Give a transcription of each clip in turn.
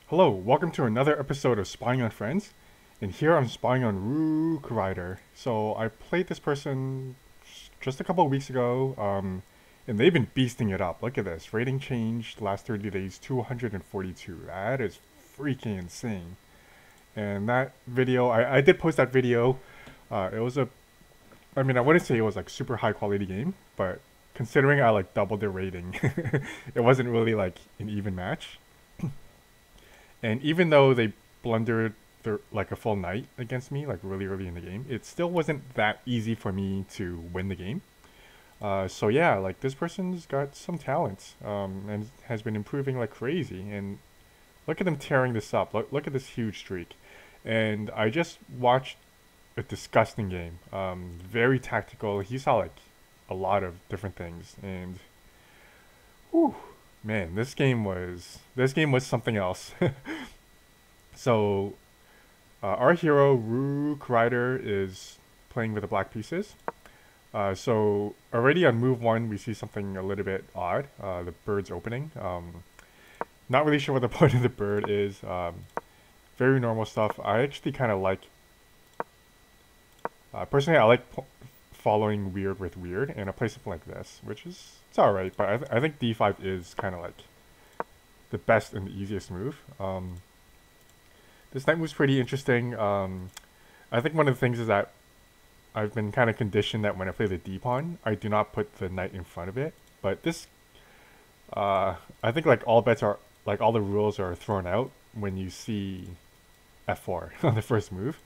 Hello, welcome to another episode of Spying on Friends, and here I'm spying on RookRider. So I played this person just a couple of weeks ago, and they've been beasting it up. Look at this, rating changed last 30 days, 242. That is freaking insane. And that video, I did post that video. It was I wouldn't say it was like super high quality game, but considering I like doubled their rating, it wasn't really like an even match. And even though they blundered like a full night against me, like really early in the game, it still wasn't that easy for me to win the game. So yeah, like this person's got some talent, and has been improving like crazy. And look at them tearing this up. Look at this huge streak. And I just watched a disgusting game. Very tactical. He saw like a lot of different things, and whew, man, this game was something else. So our hero Rook Rider is playing with the black pieces. So already on move one, we see something a little bit odd. The bird's opening. Not really sure what the point of the bird is. Very normal stuff. I actually kind of like. Personally, I like following weird with weird, and I play something like this, which is it's all right. But I think d5 is kind of like the best and the easiest move. This knight move's pretty interesting. I think one of the things is that I've been kind of conditioned that when I play the d pawn, I do not put the knight in front of it. But this, I think like all bets are like all the rules are thrown out when you see f4 on the first move.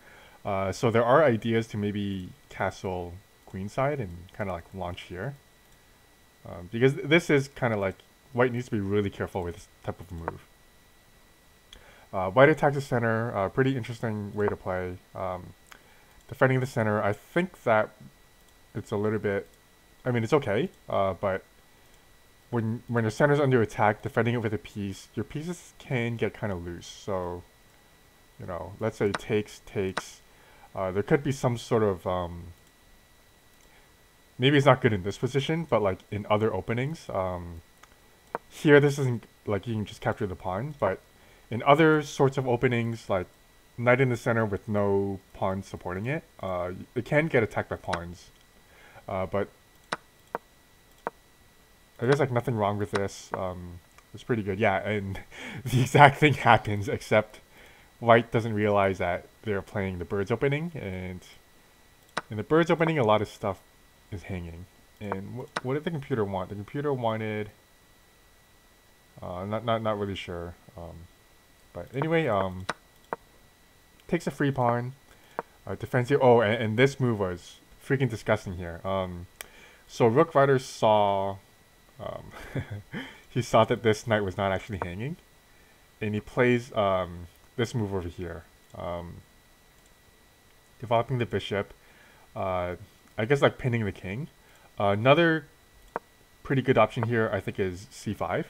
So there are ideas to maybe castle queenside and kind of like launch here. Because this is kind of like white needs to be really careful with this type of move. White attacks the center, pretty interesting way to play. Defending the center, I think that it's a little bit, it's okay, but when the center's under attack, defending it with a piece, your pieces can get kind of loose. So, let's say takes, there could be some sort of, maybe it's not good in this position, but like in other openings, here this isn't, like you can just capture the pawn, but in other sorts of openings, like knight in the center with no pawns supporting it, it can get attacked by pawns. But I guess like nothing wrong with this. It's pretty good. Yeah, and the exact thing happens, except white doesn't realize that they're playing the bird's opening, and in the bird's opening, a lot of stuff is hanging. And what did the computer want? The computer wanted, not really sure. But anyway, takes a free pawn, defensive. Oh, and this move was freaking disgusting here. So RookRider saw, he saw that this knight was not actually hanging, and he plays this move over here, developing the bishop. I guess like pinning the king. Another pretty good option here, I think, is c5,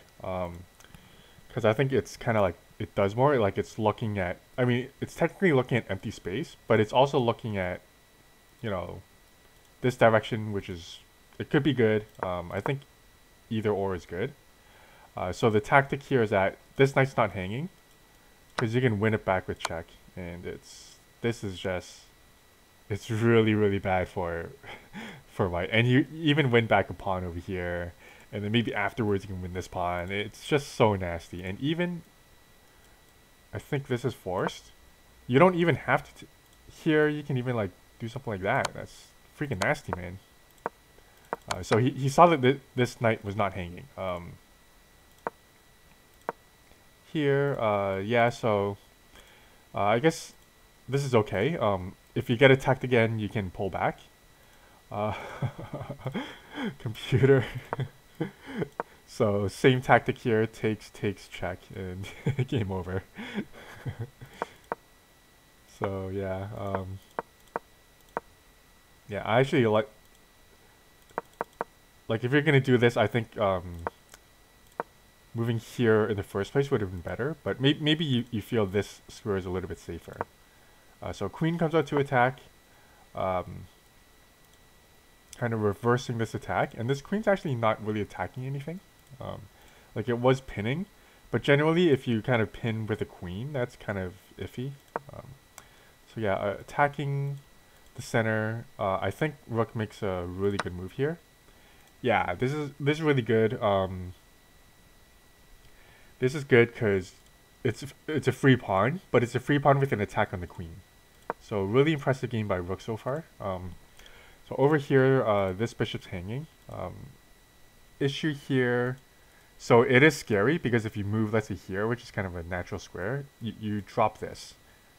because I think it's kind of like it does more. Like it's looking at, it's technically looking at empty space, but it's also looking at, this direction, which is, it could be good. I think either or is good. So the tactic here is that this knight's not hanging, because you can win it back with check, and this is just, it's really, really bad for for white. And you even win back a pawn over here, and then maybe afterwards you can win this pawn. It's just so nasty. And even, I think this is forced. You don't even have to, here you can even like do something like that. That's freaking nasty, man. So he saw that this knight was not hanging. Here, yeah, so I guess this is okay. If you get attacked again, you can pull back. Computer. So same tactic here, takes, check, and game over. So yeah, yeah, I actually like if you're gonna do this, I think moving here in the first place would have been better, but maybe you feel this square is a little bit safer. So queen comes out to attack, kind of reversing this attack, and this queen's actually not really attacking anything. Like it was pinning, But generally, if you kind of pin with a queen, that's kind of iffy. So yeah, attacking the center. I think rook makes a really good move here. Yeah, this is really good. This is good because it's a free pawn, but it's a free pawn with an attack on the queen. So really impressive game by rook so far. So over here, this bishop's hanging. Issue here. So it is scary because if you move, let's say here, which is kind of a natural square, you drop this.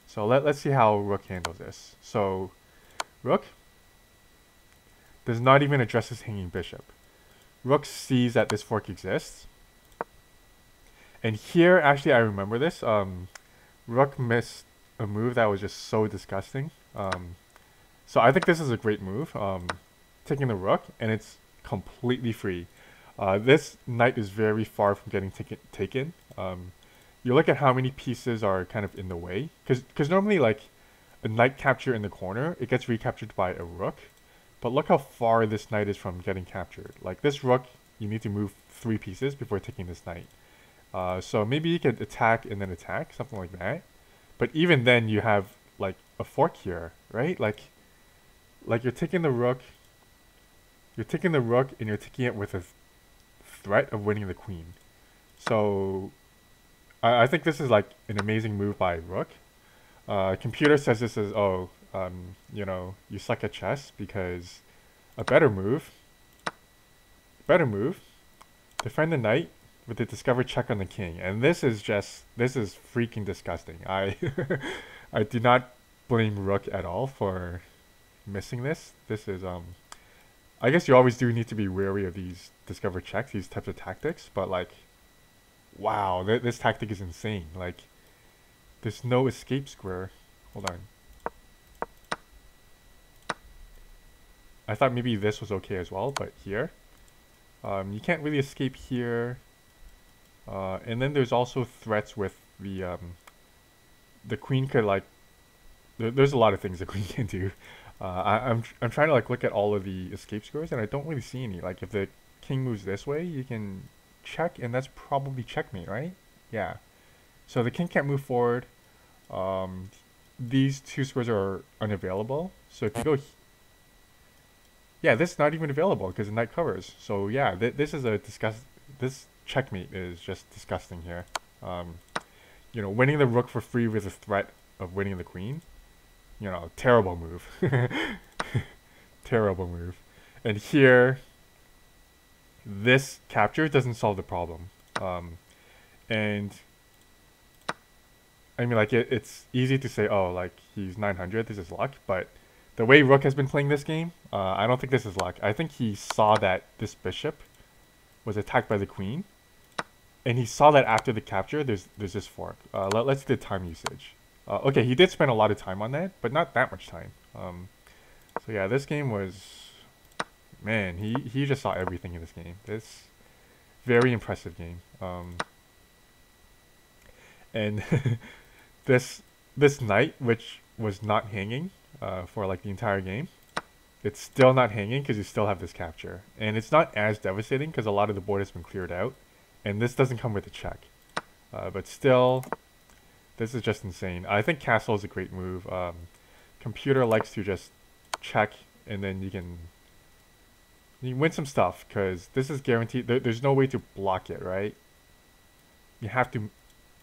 So let's see how rook handles this. So rook does not even address this hanging bishop. Rook sees that this fork exists. And here, actually, I remember this. Rook missed a move that was just so disgusting. So I think this is a great move. Taking the rook, and it's completely free. This knight is very far from getting taken. You look at how many pieces are kind of in the way. Because normally, like, a knight capture in the corner, it gets recaptured by a rook. But look how far this knight is from getting captured. Like, this rook, you need to move 3 pieces before taking this knight. So maybe you could attack and then attack, something like that. But even then, you have, like, a fork here, right? Like you're taking the rook. You're taking the rook, and you're taking it with a threat of winning the queen. So I think this is like an amazing move by rook. Computer says this is, you know, you suck at chess because a better move, defend the knight with the discover check on the king. And this is freaking disgusting. I do not blame rook at all for missing this. This is, I guess you always do need to be wary of these discover checks, these types of tactics, but like, wow, this tactic is insane. Like, there's no escape square. Hold on. I thought maybe this was okay as well, but here, you can't really escape here. And then there's also threats with the queen could, like, there's a lot of things the queen can do. I'm trying to, like, look at all of the escape squares, and I don't really see any. Like, if the king moves this way, you can check, and that's probably checkmate, right? Yeah. So the king can't move forward. These 2 squares are unavailable. So if you go, yeah, this is not even available because the knight covers. So yeah, this is a this checkmate is just disgusting here. You know, winning the rook for free with a threat of winning the queen. You know, terrible move. Terrible move. And here, this capture doesn't solve the problem. And I mean, like, it's easy to say, oh, like, he's 900, this is luck, but the way rook has been playing this game, I don't think this is luck. I think he saw that this bishop was attacked by the queen, and he saw that after the capture, there's this fork. Let's do time usage. Okay, he did spend a lot of time on that, but not that much time. So yeah, this game was, man, he just saw everything in this game. This very impressive game. And this knight, which was not hanging for like the entire game, it's still not hanging because you still have this capture, and it's not as devastating because a lot of the board has been cleared out, and this doesn't come with a check. But still, this is just insane. I think castle is a great move. Computer likes to just check, and then you can win some stuff because this is guaranteed. There's no way to block it, right? You have to.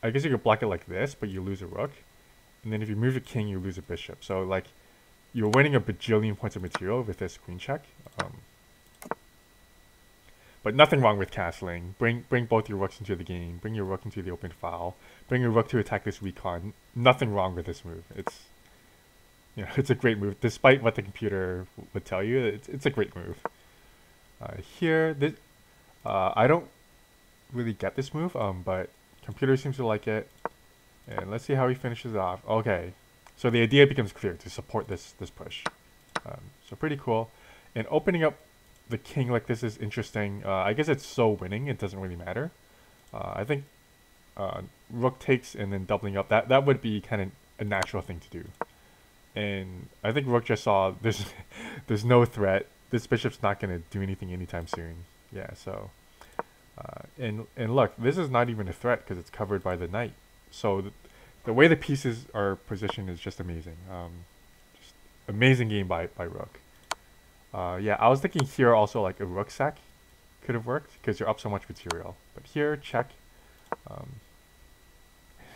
I guess you could block it like this, but you lose a rook, and then if you move a king, you lose a bishop. So like, you're winning a bajillion points of material with this queen check. But nothing wrong with castling. Bring both your rooks into the game. Bring your rook into the open file. Bring your rook to attack this recon. Nothing wrong with this move. It's, you know, it's a great move. Despite what the computer would tell you, it's a great move. Here, I don't really get this move, but computer seems to like it. And let's see how he finishes off. Okay, so the idea becomes clear to support this push. So pretty cool. And opening up the king like this is interesting. I guess it's so winning, it doesn't really matter. I think rook takes and then doubling up, that would be kind of a natural thing to do. And I think rook just saw there's no threat. This bishop's not going to do anything anytime soon. Yeah, so And look, this is not even a threat because it's covered by the knight. So the way the pieces are positioned is just amazing. Just amazing game by Rook. Yeah, I was thinking here also like a rook sack could have worked because you're up so much material. But here, check. Um,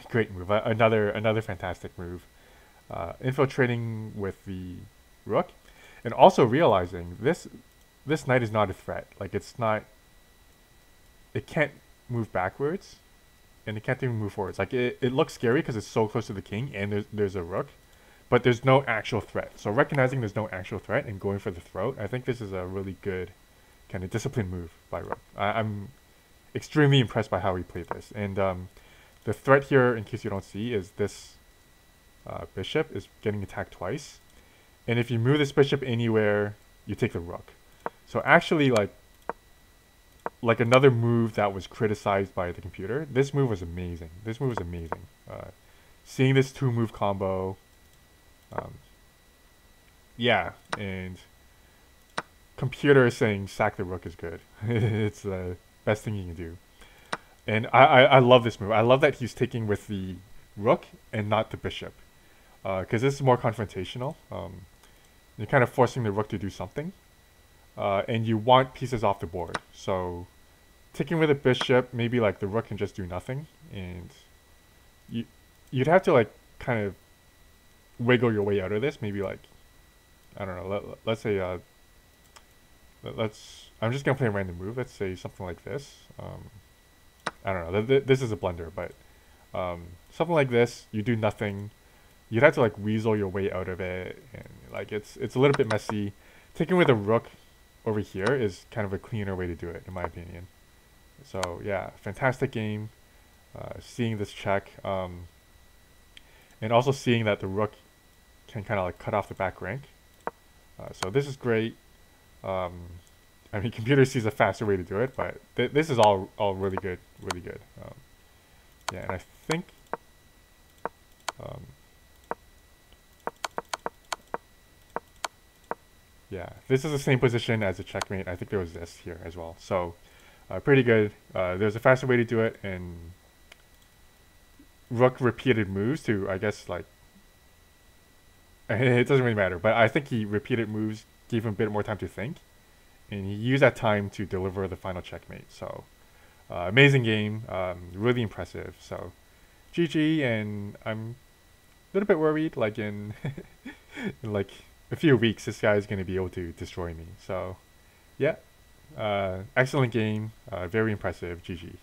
Great move. Another fantastic move. Infiltrating with the rook, and also realizing this knight is not a threat. Like it's not. It can't move backwards, and it can't even move forwards. Like it looks scary because it's so close to the king, and there's a rook, but there's no actual threat. So recognizing there's no actual threat and going for the throat, I think this is a really good kind of disciplined move by Rook. I'm extremely impressed by how he played this. And the threat here, in case you don't see, is this bishop is getting attacked twice. And if you move this bishop anywhere, you take the rook. So actually, like another move that was criticized by the computer, this move was amazing. This move was amazing. Seeing this two-move combo, yeah, and computer is saying sack the rook is good. It's the best thing you can do. And I love this move. I love that he's taking with the rook and not the bishop. Because this is more confrontational. You're kind of forcing the rook to do something. And you want pieces off the board. So taking with a bishop, maybe like the rook can just do nothing. And you'd have to like kind of wiggle your way out of this. Maybe like, I don't know, let's say, I'm just going to play a random move. Let's say something like this. I don't know, this is a blunder, but something like this, you do nothing. You'd have to like weasel your way out of it, and like it's a little bit messy. Taking with a rook over here is kind of a cleaner way to do it, in my opinion. So yeah, fantastic game. Seeing this check, and also seeing that the rook can kind of like cut off the back rank. So this is great. I mean, computer sees a faster way to do it, but this is all really good, really good. Yeah, and I think. Yeah, this is the same position as a checkmate. I think there was this here as well. So, pretty good. There's a faster way to do it, and rook repeated moves to, I guess, like, it doesn't really matter, but I think he repeated moves gave him a bit more time to think, and he used that time to deliver the final checkmate. So, amazing game, really impressive. So, GG, and I'm a little bit worried, like in like a few weeks, this guy is going to be able to destroy me. So, yeah, excellent game, very impressive. GG.